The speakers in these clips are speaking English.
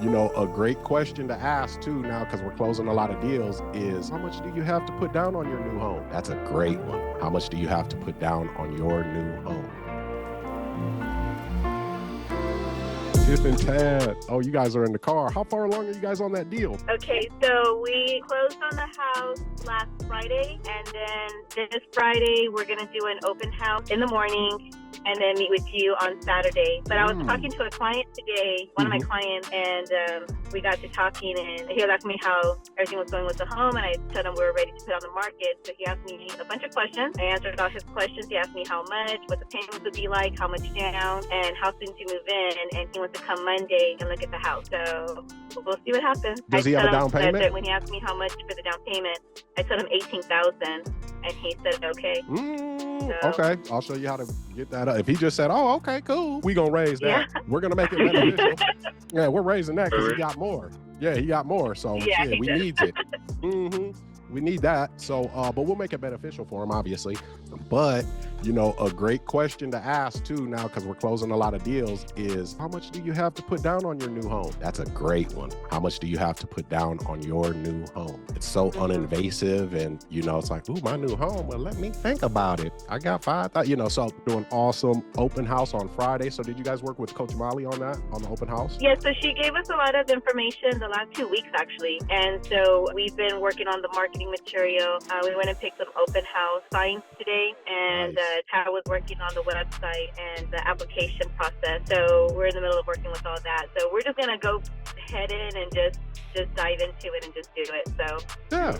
A great question to ask too now, because we're closing a lot of deals, is how much do you have to put down on your new home? That's a great one. How much do you have to put down on your new home? Tiff and Tad. Oh, you guys are in the car. How far along are you guys on that deal? Okay, so we closed on the house last Friday, and then this Friday we're going to do an open house in the morning and then meet with you on Saturday. But I was talking to a client today, one of my clients, and we got to talking, and he was asking me how everything was going with the home, and I told him we were ready to put on the market. So he asked me a bunch of questions. I answered all his questions. He asked me how much, what the payments would be like, how much down, and how soon to move in, and he wants to come Monday and look at the house. So we'll see what happens. Does he have a down payment? That when he asked me how much for the down payment, I told him $18,000, and he said okay. Okay, I'll show you how to get that up. If he just said, "Oh, okay, cool," we gonna raise that. Yeah. We're gonna make it beneficial. Yeah, we're raising that because he got more. Yeah, he got more. So yeah, we need it. We need that. So, but we'll make it beneficial for him, obviously. But, a great question to ask too now, because we're closing a lot of deals, is how much do you have to put down on your new home? That's a great one. How much do you have to put down on your new home? It's so uninvasive, and, it's like, ooh, my new home. Well, let me think about it. I got 5,000, so doing awesome open house on Friday. So did you guys work with Coach Molly on that, on the open house? Yeah, so she gave us a lot of information the last 2 weeks, actually. And so we've been working on the marketing material. We went and picked some open house signs today, and Tad was working on the website and the application process. So we're in the middle of working with all that. So we're just gonna go head in and just dive into it and just do it. So yeah.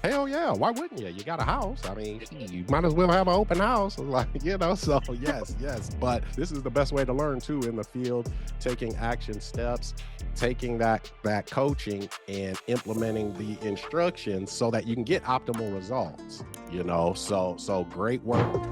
Hell yeah. Why wouldn't you? You got a house. I mean, you might as well have an open house. Like, so yes. But this is the best way to learn too in the field, taking action steps, taking that coaching and implementing the instructions so that you can get optimal results, so great work.